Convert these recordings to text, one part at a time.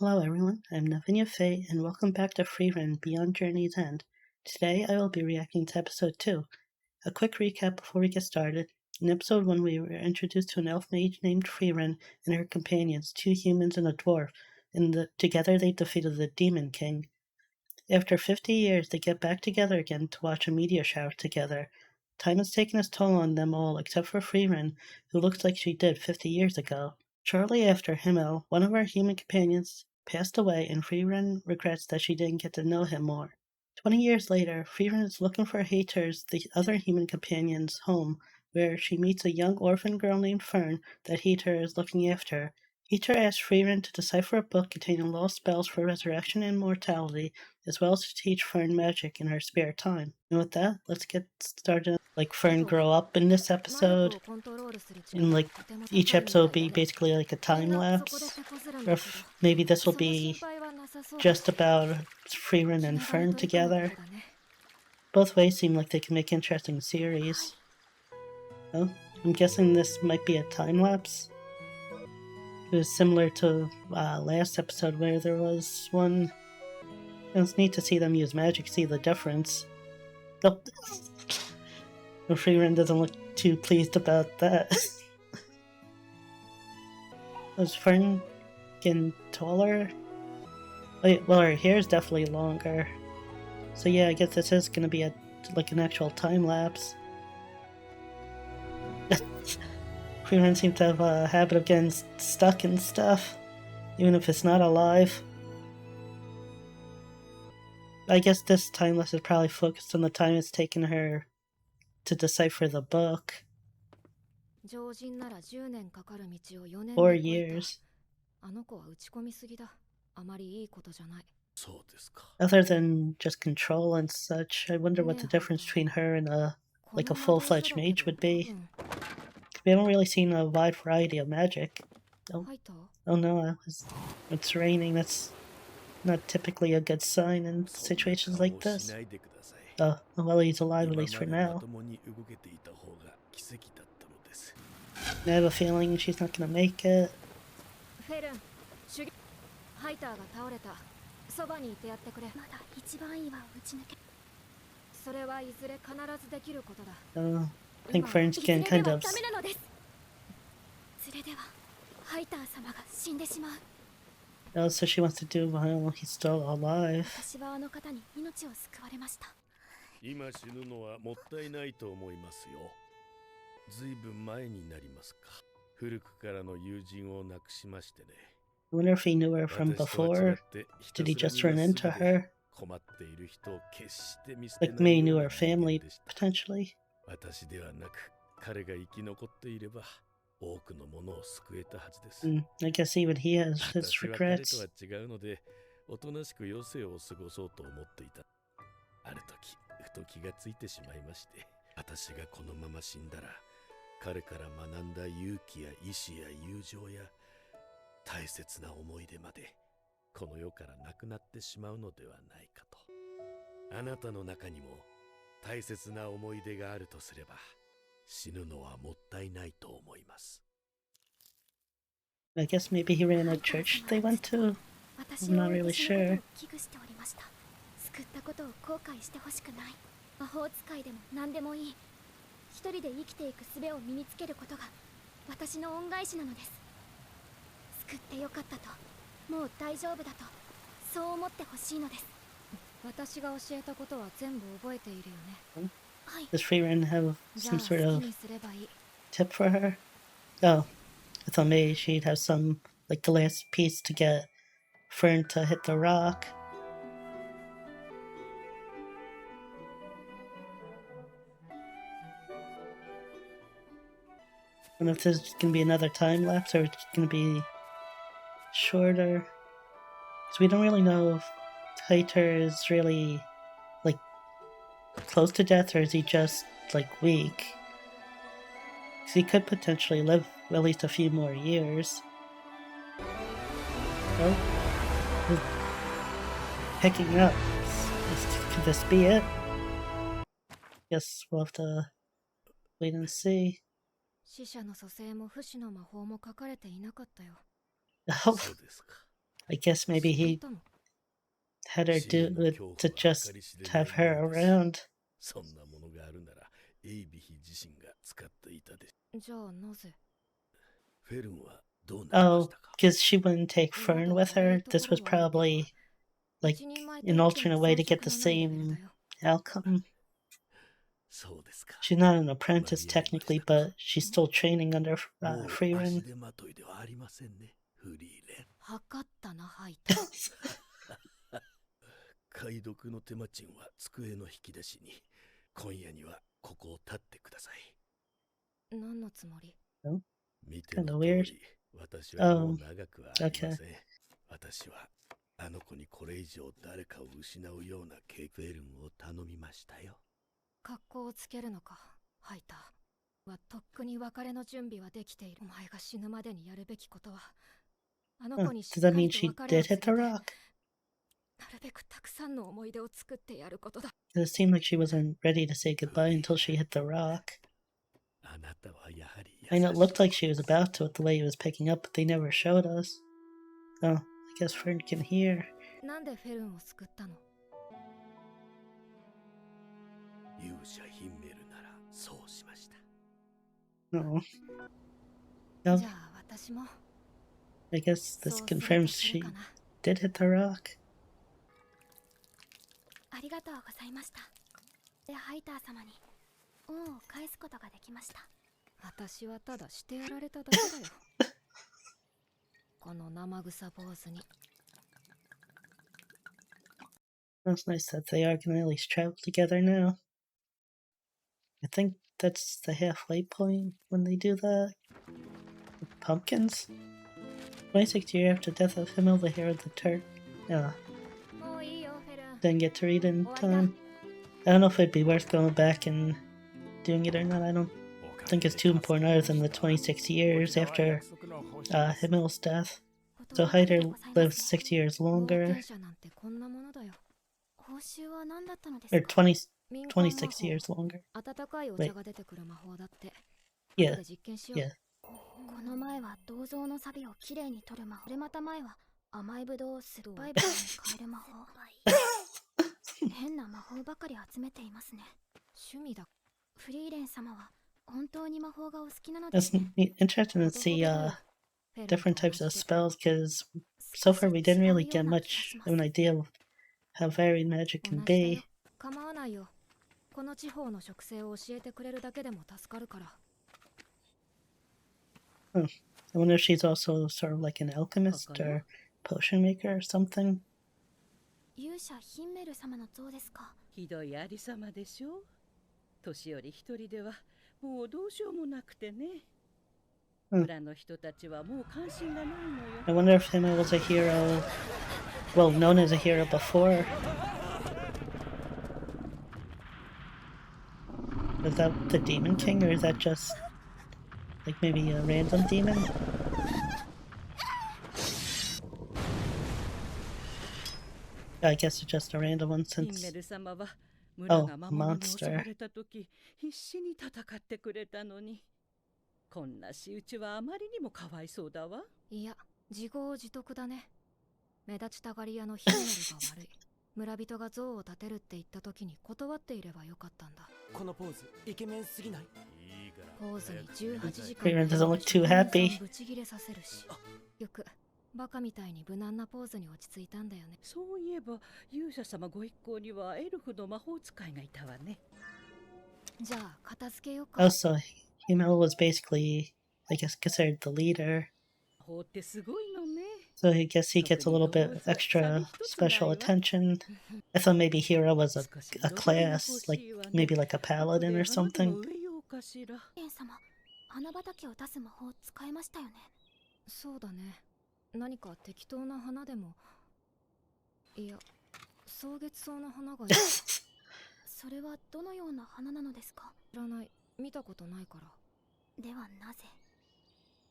Hello everyone, I'm Nothing of Fate, and welcome back to Frieren Beyond Journey's End. Today I will be reacting to episode 2. A quick recap before we get started. In episode 1 we were introduced to an elf mage named Frieren and her companions, 2 humans and a dwarf, and together they defeated the Demon King. After 50 years they get back together again to watch a meteor shower together. Time has taken its toll on them all except for Frieren, who looks like she did 50 years ago. Shortly after, Himmel, one of our human companions, passed away, and Frieren regrets that she didn't get to know him more. 20 years later, Frieren is looking for Hater's, the other human companion's home, where she meets a young orphan girl named Fern that Hater is looking after. Hater asks Frieren to decipher a book containing lost spells for resurrection and immortality, as well as to teach Fern magic in her spare time. And with that, let's get started. Like Fern grow up in this episode, and like each episode will be basically like a time lapse, or maybe this will be just about Frieren and Fern together. Both ways seem like they can make interesting series. Well, I'm guessing this might be a time lapse. It was similar to last episode where there was one. It was neat to see them use magic, see the difference. Oh, Frieren doesn't look too pleased about that. Was Fern getting taller? Wait, well, her hair is definitely longer. So yeah, I guess this is gonna be like an actual time lapse. Frieren seems to have a habit of getting stuck in stuff, even if it's not alive. I guess this time lapse is probably focused on the time it's taken her to decipher the book. 4 years. あの子は打ち込みすぎだ。あまりいいことじゃない。 Other than just control and such, I wonder what the difference between her and a full-fledged mage would be. We haven't really seen a wide variety of magic. Oh no, it's raining. That's not typically a good sign in situations like this. Oh, well, he's alive at least for now. I have a feeling she's not gonna make it. フェルン、ハイターが倒れた。そばにいてやってくれ。まだ一番いいわ、打ち抜け。それはいずれ必ずできることだ。I think Fern's getting kind of. それではハイター様が死んでしまう。 Oh, so she wants to do while he's still alive. 私はあの方に命を救われました。今死ぬのはもったいないと思いますよ。ずいぶん前になりますか。古くからの友人を亡くしましてね。I wonder if he knew her from before. Did he just run into her? Like maybe he knew her family, potentially. 私ではなく、彼が生き残っていれば、多くのものを救えたはずです。I guess even he has his regrets. 私は彼とは違うので、おとなしく余生を過ごそうと思っていた。ある時、ふと気がついてしまいまして、私がこのまま死んだら、彼から学んだ勇気や意志や友情や大切な思い出までこの世からなくなってしまうのではないかと。あなたの中にも大切な思い出があるとすれば死ぬのはもったいないと思います。 I guess maybe he ran a church they went to. I'm not really sure. 救ったことを後悔してほしくない。魔法使いでも何でもいい。一人で生きていく術を身につけることが私の恩返しなのです。救ってよかったと、もう大丈夫だと、そう思ってほしいのです。私が教えたことは全部覚えているよね。はい。Does Frieren have some sort of tip for her? Oh, I thought maybe she'd have some, like the last piece to get Fern to hit the rock. I don't know if this is gonna be another time lapse or it's gonna be shorter. So we don't really know if Hater is really like close to death or is he just like weak? Because he could potentially live at least a few more years. Oh, picking up. Could this be it? Guess we'll have to wait and see. 死者の蘇生も不死の魔法も書かれていなかったよ。Oh, I guess maybe 知ってい he たの？ had her 死へ do の it 恐 to 怖は just 計り知れない have her ものです。 around. そんなものがあるならエイビヒ自身が使っていたで。じゃあなぜ？フェルンはどうなりまし Oh, たか？ because she wouldn't take 裏 Fern で with 悪 her. いと This こ was ろはあるけど、 probably like 一人前と an 言っても alternate way to 遜 get the 色のないレベル same だよ。 outcome. そうですか。 She's not an 間 apprentice に合いまし technically, たか。 but she's still training under もう足 Frieren. 手まといではありませんね、フリーレン。測ったな、ハイター。解読の手間賃は机の引き出しに。今夜にはここを立ってください。何のつもり？ Oh, 見て kind の of 通 weird. り、私はもう Um, 長くはありま okay. せん。私はあの子にこれ以上誰かを失うようなケフェルンを頼みましたよ。格好をつけるのか、ハイター。はとっくに別れの準備はできている。お前が死ぬまでにやるべきことは、あの Oh, 子にし does っ that かり mean と she 別れを did 告 hit げ the て、 rock? なるべくたくさんの思い出を作ってやることだ。 It seemed like she wasn't ready to say goodbye until she hit the rock. あなたはやはり I 優 know it しい。 looked like she was about to with the way he was picking up, but they never showed us. Oh, I guess Fern can hear. なんでフェルンを救ったの？勇者ヒンメルならそうしました。 Oh. じ No, ゃあ私も I guess そ this うすると confirms する she かな。 did hit the rock. ありがとうございました。で、ハイター様に恩を返すことができました。私はただしてやられただけだよ。この生臭坊主に。 It's nice that they are gonna at least travel together now. I think that's the halfway point when they do that. Pumpkins? 26th year after death of Himmel, the hero of the Turk. もういいよ、フェルン。 Didn't get to read it in time. I don't know if it'd be worth going back and doing it or not. I don't think it's too important other than the 26 years after Himmel's death. So Hyder lived 6 years 冒 longer. 険者なんてこんなものだよ。報酬は何だったのです Or か？ 20, 民間魔法。 26 years longer. 温かいお茶が出てくる魔法だって。 Yeah, 後で実験しよう。 yeah. この前は銅像の錆をきれいに取る魔法。これまた前は甘いブドウを酸っぱいブドウに変える魔法。変な魔法ばかり集めていますね。趣味だ。フリーレン様は本当に魔法がお好きなので It's すね。 interesting to see different types of spells because so far we didn't really get much of an idea of how varied magic can 同じだよ。 be. 構わないよ。この地方の植生を教えてくれるだけでも助かるから。 I wonder if she's also sort of like an alchemist or potion maker or something. 勇者ヒンメル様の像ですか？ ひどいありさまでしょう。年寄り一人ではもうどうしようもなくてね。村の人たちはもう関心がないのよ。 I wonder if Hina was a hero, well, known as a hero before. Is that the Demon King, or is that just like maybe a random demon? I guess it's just a random one ヒンメ since ル様は村が魔物に monster. 襲われた時必死に戦ってくれたのに、こんな仕打ちはあまりにもかわいそうだわ。いや、自業自得だね。目立ちたがり屋のヒンメルが悪い。村人が像を建てるって言った時に断っていればよかったんだ。このポーズイケメンすぎない？いいからポーズに18時間 Frieren doesn't look too happy. ブチギレさせるし。よくバカみたいに無難なポーズに落ち着いたんだよね。そういえば勇者様ご一行にはエルフの魔法使いがいたわね。じゃあ片付けようか。 Also, Himel was basically, I guess, considered the leader. 魔法ってすごいのね。 So I guess he gets a little bit extra special attention. I thought maybe Hero was a class, like maybe like a paladin or something. ケン様、花畑を出す魔法使えましたよね。そうだね。何か適当な花でも。いや、草月草の花がいい。それはどのような花なのですか？知らない。見たことないから。ではなぜ？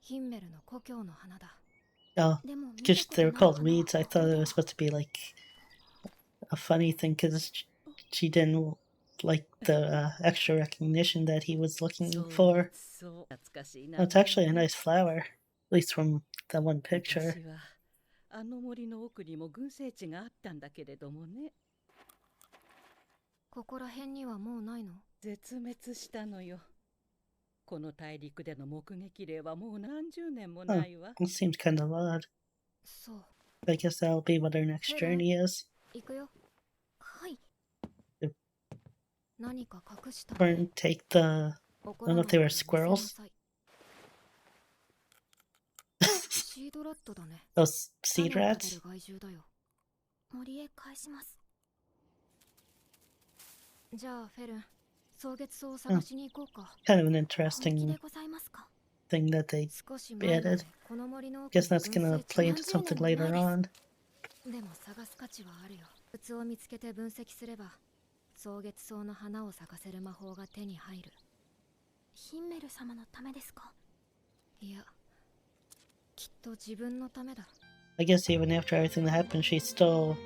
ヒンメルの故郷の花だ。 Oh, でも見た because こと they な were い called 花は reeds. I thought it was supposed to be like a funny thing because she didn't like the extra recognition that he was looking for. そう懐かしいな。 Oh, it's actually a nice flower, at least from that one picture. 昔はあの森の奥にも群生地があったんだけれどもね。ここら辺にはもうないの？絶滅したのよ。この大陸での目撃例はもう何十年も Huh. ないわ。 It seems kind of odd. そう。 I guess that'll be what our next journey is. 行くよ。はい。 Yep. 何か隠した Or ね。 take the... I 怒 don't ら know な if い they で were 見せな squirrels. さい。シードラットだね。 Those 種 seed を食べ rats? る害獣だよ。森へ返します。じゃあフェルン、草月草を探しに行こうか。 Kind of an 本気 interesting でございますか？ thing that they 少し前まで added. この森の奥 Guess に that's 群 gonna 生地 play 何 into 十 something 年もない later です。 on. でも探す価値はあるよ。物を見つけて分析すれば草月草の花を咲かせる魔法が手に入る。ヒンメル様のためですか？いや、きっと自分のためだ。 I guess even after everything that happened, she still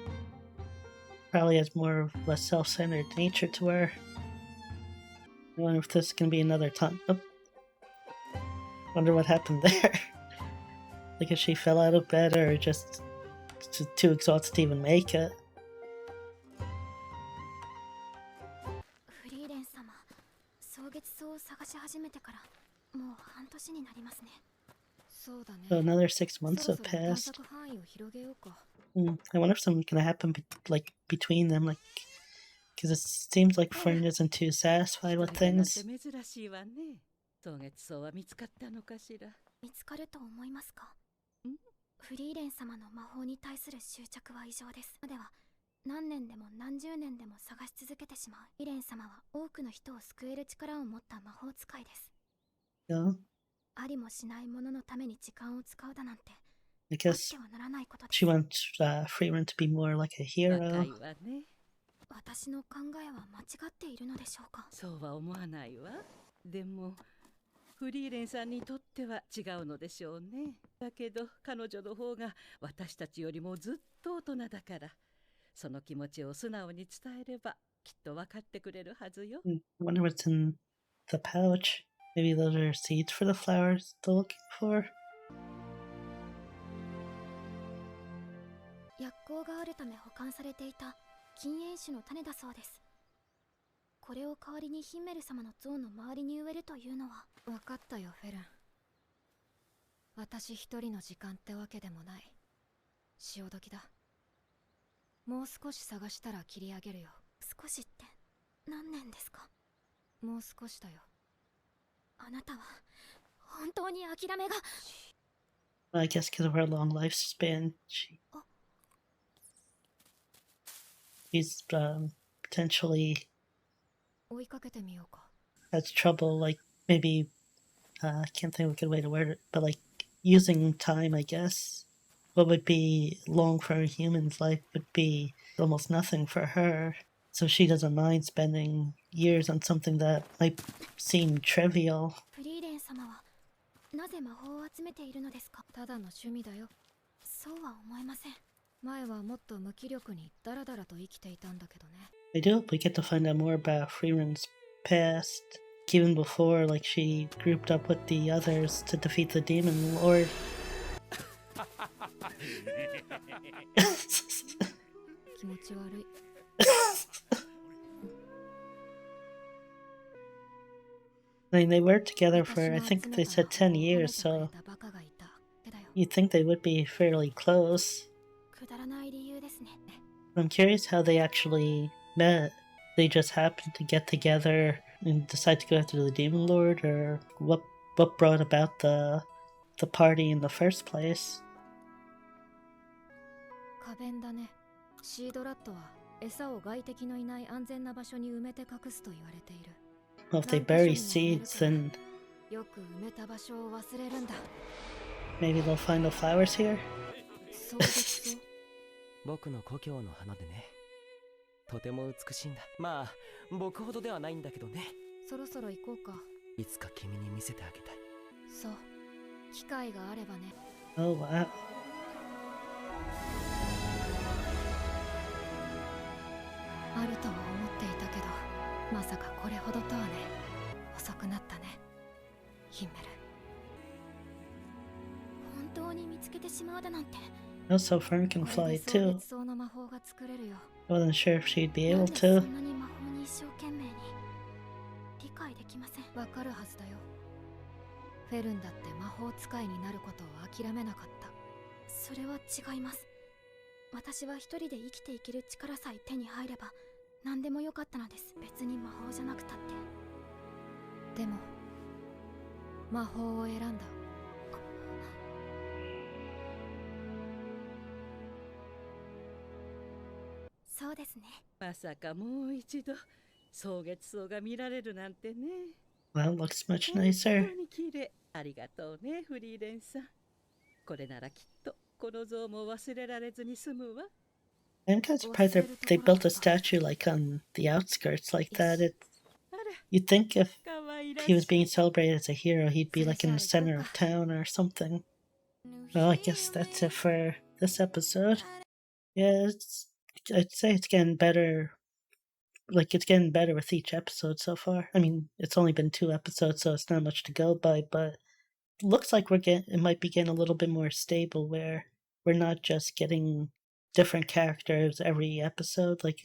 probably has more of a self-centered nature to her. I wonder if this can be another time. Oh. Wonder what happened there. Like if she fell out of bed or just too exhausted to even make it. フリーレン様、草月草を探し始めてからもう半年になりますね。そうだね。 So another 6 months そろ have そろ探 passed. 索範囲を広げようか。 I wonder if something's gonna happen between them, like, because it seems like Fern isn't too satisfied with 一人だなんて things. 珍しいわね。草月草は見つかったのかしら。見つかると思いますか？ん？フリーレン様の魔法に対する執着は異常です。では何年でも何十年でも探し続けてしまう。フリーレン様は多くの人を救える力を持った魔法使いです。 Yeah, ありもしないもののために時間を使うだなんて I あっ guess てはならないことで she す。 wants Frieren to be more like a 若 hero. いわね。私の考えは間違っているのでしょうか？そうは思わないわ。でもフリーレンさんにとっては違うのでしょうね。だけど彼女の方が私たちよりもずっと大人だから、その気持ちを素直に伝えればきっと分かってくれるはずよ。 I wonder what's in the pouch. Maybe those are seeds for the flowers they're looking for. 薬効があるため保管されていた禁煙種の種だそうです。これを代わりにヒンメル様の像の周りに植えるというのは。分かったよフェルン。私一人の時間ってわけでもない。潮時だ。もう少し探したら切り上げるよ。少しって何年ですか？もう少しだよ。あなたは本当に諦めが。 I guess because of her long lifespan, she's potentially 追いかけてみようか。 has trouble, like maybe I can't think of a good way to word it, but like using time, I guess. What would be long for a human's life would be almost nothing for her. So she doesn't mind spending years on something that might seem trivial. フリーレン様はなぜ魔法を集めているのですか？ただの趣味だよ。そうは思えません。前はもっと無気力にダラダラと生きていたんだけどね。 I do hope we get to find out more about Frieren's past, even before like she grouped up with the others to defeat the demon lord. 気持ち悪い。 I mean, they were together for, I think they said 10 years, so you'd think they would be fairly close. くだらない理由ですね。 I'm curious how they actually met. They just happened to get together and decide to go after the demon lord, or what brought about the party in the first place. 花弁だね。シードラットは餌を外敵のいない安全な場所に埋めて隠すと言われている。 Well, if they bury seeds, then よく埋めた場所を忘れるんだ。 maybe they'll find the flowers here. そうですよ。僕の故郷の花でね、とても美しいんだ。まあ僕ほどではないんだけどね。そろそろ行こうか。いつか君に見せてあげたい。そう、機会があればね。 Oh, wow. あるとは思っていたけど、まさかこれほどとはね。遅くなったね、ヒンメル。本当に見つけてしまうだなんて Also, Fern can これ fly で壮 too. 絶そうな魔法が作れるよ。 I wasn't sure if she'd be なん able でそ to. んなに魔法に一生懸命に。理解できません。わかるはずだよ。フェルンだって魔法使いになることを諦めなかった。それは違います。私は一人で生きていける力さえ手に入れば何でもよかったのです。別に魔法じゃなくたって。でも魔法を選んだ。そうですね。まさかもう一度草月草が見られるなんてね。 Well, looks much 本 nicer. 当に綺麗。ありがとうね、フリーレンさん。これならきっとこの像も忘れられずに済むわ。 I'm kind of surprised they built a statue like on the outskirts like that.あら、 You'd think if かわいらし he was い。 being celebrated as a hero, he'd be like in the center of town or something. Well, I guess that's it for this episode. Yeah, I'd say it's getting better. Like, it's getting better with each episode so far. I mean, it's only been 2 episodes, so it's not much to go by, but looks like it might be getting a little bit more stable where we're not just getting different characters every episode. Like,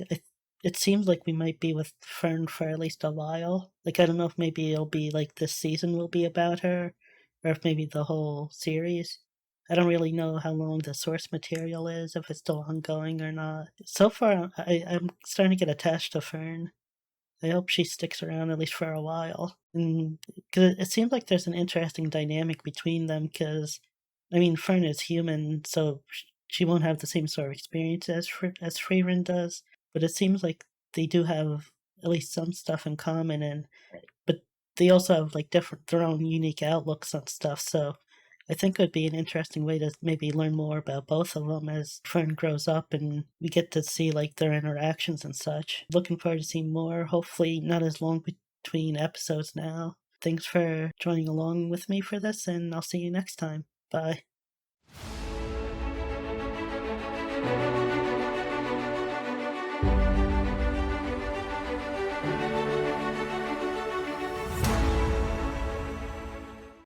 it seems like we might be with Fern for at least a while. Like, I don't know if maybe it'll be like this season will be about her, or if maybe the whole series. I don't really know how long the source material is, if it's still ongoing or not. So far, I'm starting to get attached to Fern. I hope she sticks around at least for a while. And cause it seems like there's an interesting dynamic between them because, I mean, Fern is human, so she won't have the same sort of experience as Frieren does. But it seems like they do have at least some stuff in common, and but they also have like different their own unique outlooks on stuff. So I think it would be an interesting way to maybe learn more about both of them as Fern grows up and we get to see like their interactions and such. Looking forward to seeing more. Hopefully, not as long between episodes now. Thanks for joining along with me for this, and I'll see you next time. Bye.